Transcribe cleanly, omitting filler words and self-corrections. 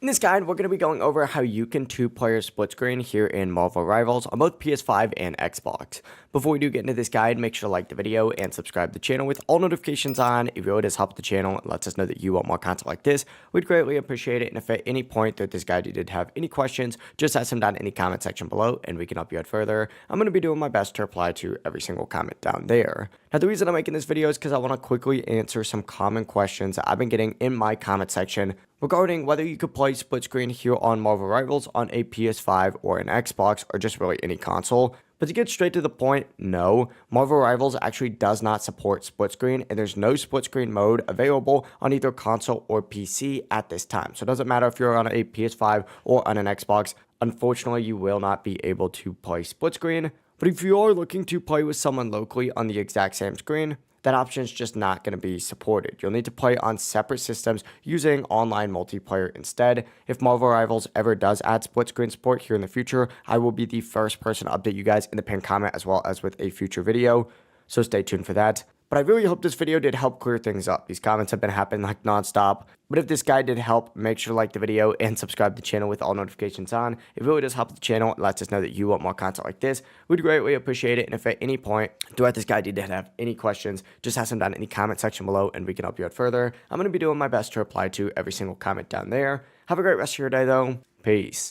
In this guide, we're going to be going over how you can two-player split screen here in Marvel Rivals on both PS5 and Xbox. Before we do get into this guide, make sure to like the video and subscribe to the channel with all notifications on. It really does help the channel and lets us know that you want more content like this. We'd greatly appreciate it, and if at any point throughout this guide you did have any questions, just ask them down in the comment section below and we can help you out further. I'm going to be doing my best to reply to every single comment down there. Now, the reason I'm making this video is because I want to quickly answer some common questions that I've been getting in my comment section regarding whether you could play split screen here on Marvel Rivals on a PS5 or an Xbox or just really any console. But to get straight to the point, no, Marvel Rivals actually does not support split screen, and there's no split screen mode available on either console or PC at this time. So it doesn't matter if you're on a PS5 or on an Xbox, unfortunately you will not be able to play split screen. But if you are looking to play with someone locally on the exact same screen, that option is just not going to be supported. You'll need to play on separate systems using online multiplayer instead. If Marvel Rivals ever does add split screen support here in the future, I will be the first person to update you guys in the pinned comment as well as with a future video. So stay tuned for that. But I really hope this video did help clear things up. These comments have been happening like nonstop. But if this guide did help, make sure to like the video and subscribe to the channel with all notifications on. It really does help the channel and lets us know that you want more content like this. We'd greatly appreciate it. And if at any point throughout this guide you did have any questions, just ask them down in the comment section below and we can help you out further. I'm going to be doing my best to reply to every single comment down there. Have a great rest of your day though. Peace.